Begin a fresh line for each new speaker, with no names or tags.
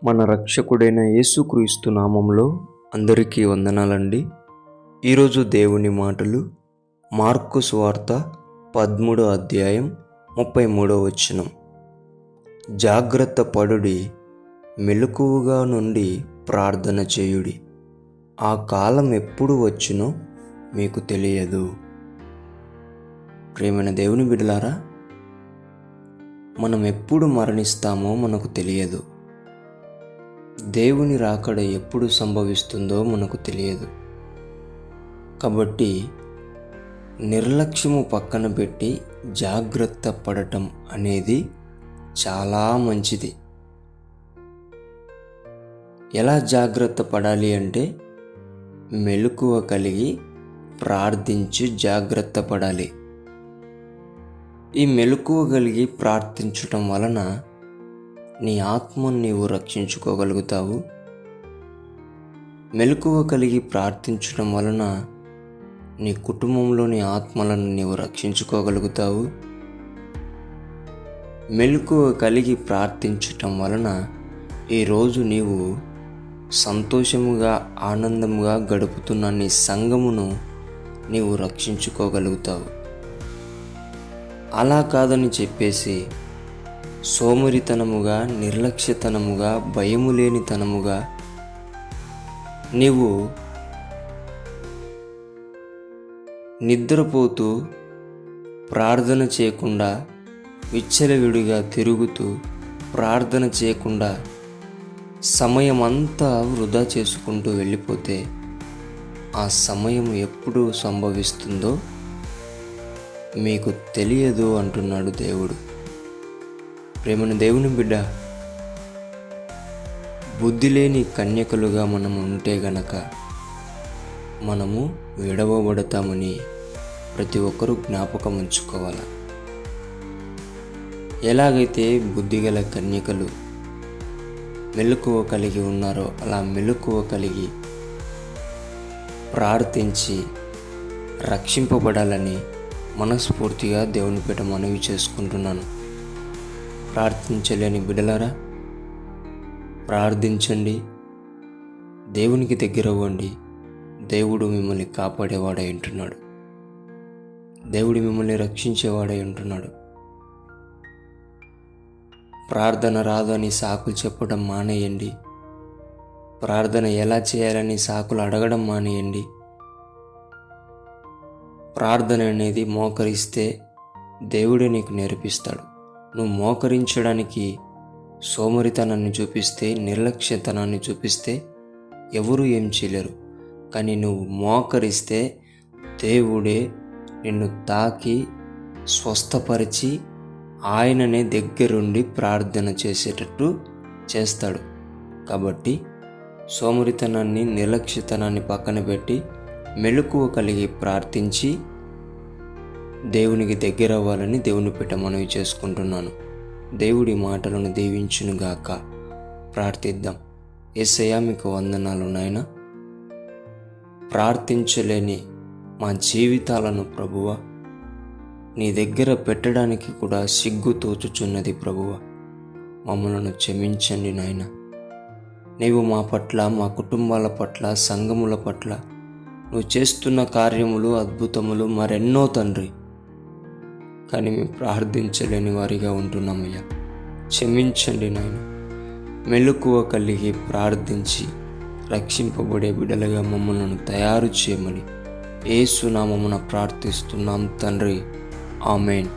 మన రక్షకుడైన యేసుక్రీస్తు నామంలో అందరికీ వందనాలండి. ఈరోజు దేవుని మాటలు మార్కు సువార్త 13వ అధ్యాయం 33వ వచనం. జాగ్రత్త పడుడి, మెలకువగా నుండి ప్రార్థన చేయుడి, ఆ కాలం ఎప్పుడు వచ్చునో మీకు తెలియదు. ప్రియమైన దేవుని బిడ్డలారా, మనం ఎప్పుడు మరణిస్తామో మనకు తెలియదు. దేవుని రాకడ ఎప్పుడు సంభవిస్తుందో మనకు తెలియదు. కాబట్టి నిర్లక్ష్యము పక్కన పెట్టి జాగ్రత్త పడటం అనేది చాలా మంచిది. ఎలా జాగ్రత్త పడాలి అంటే, మెలకువ కలిగి ప్రార్థించి జాగ్రత్త పడాలి. ఈ మెలకువ కలిగి ప్రార్థించటం వలన నీ ఆత్మను నీవు రక్షించుకోగలుగుతావు. మెలకువ కలిగి ప్రార్థించడం వలన నీ కుటుంబంలోని ఆత్మలను నీవు రక్షించుకోగలుగుతావు. మెలకువ కలిగి ప్రార్థించటం వలన ఈరోజు నీవు సంతోషముగా ఆనందముగా గడుపుతున్న నీ సంఘమును నీవు రక్షించుకోగలుగుతావు. అలా కాదని చెప్పేసి సోమరితనముగా, నిర్లక్ష్యతనముగా, భయము లేనితనముగా నీవు నిద్రపోతూ ప్రార్థన చేయకుండా, విచ్చలవిడిగా తిరుగుతూ ప్రార్థన చేయకుండా సమయమంతా వృధా చేసుకుంటూ వెళ్ళిపోతే ఆ సమయం ఎప్పుడు సంభవిస్తుందో మీకు తెలియదు అంటున్నాడు దేవుడు. ప్రేమను దేవుని బిడ్డ, బుద్ధి లేని కన్యకలుగా మనం ఉంటే గనక మనము విడవబడతామని ప్రతి ఒక్కరూ జ్ఞాపకం ఉంచుకోవాలి. ఎలాగైతే బుద్ధిగల కన్యకలు మెలకువ కలిగి ఉన్నారో అలా మెలకువ కలిగి ప్రార్థించి రక్షింపబడాలని మనస్ఫూర్తిగా దేవుని పేట మనవి చేసుకుంటున్నాను. ప్రార్థించలేని బిడ్డలారా, ప్రార్థించండి, దేవునికి దగ్గర అవ్వండి. దేవుడు మిమ్మల్ని కాపాడేవాడై ఉంటున్నాడు. దేవుడు మిమ్మల్ని రక్షించేవాడై ఉంటున్నాడు. ప్రార్థన రాదు అని సాకులు చెప్పడం మానేయండి. ప్రార్థన ఎలా చేయాలని సాకులు అడగడం మానేయండి. ప్రార్థన అనేది మోకరిస్తే దేవుడే నీకు నేర్పిస్తాడు. నువ్వు మోకరించడానికి సోమరితనాన్ని చూపిస్తే, నిర్లక్ష్యతనాన్ని చూపిస్తే ఎవరు ఏం చేయలేరు. కానీ నువ్వు మోకరిస్తే దేవుడే నిన్ను తాకి స్వస్థపరిచి ఆయననే దగ్గరుండి ప్రార్థన చేసేటట్టు చేస్తాడు. కాబట్టి సోమరితనాన్ని, నిర్లక్ష్యతనాన్ని పక్కన పెట్టి మెలకువ కలిగి ప్రార్థించి దేవునికి దగ్గర అవ్వాలని దేవుని పేట మనవి చేసుకుంటున్నాను. దేవుడి మాటలను దీవించునుగాక. ప్రార్థిద్దాం. యేసయ్యా, మీకు వందనాలు నాయనా. ప్రార్థించలేని మా జీవితాలను ప్రభువా నీ దగ్గర పెట్టడానికి కూడా సిగ్గు తోచుచున్నది ప్రభువా. మమ్మలను క్షమించండి నాయనా. నీవు మా పట్ల, మా కుటుంబాల పట్ల, సంఘముల పట్ల నువ్వు చేస్తున్న కార్యములు, అద్భుతములు మరెన్నో తండ్రి. కానీ మేము ప్రార్థించలేని వారిగా ఉంటున్నామయ్యా. క్షమించండి నాయన. మెలకువ కలిగి ప్రార్థించి రక్షింపబడే బిడ్డలుగా మమ్మల్ని తయారు చేయమని యేసు నామమున ప్రార్థిస్తున్నాం తండ్రి. ఆమేన్.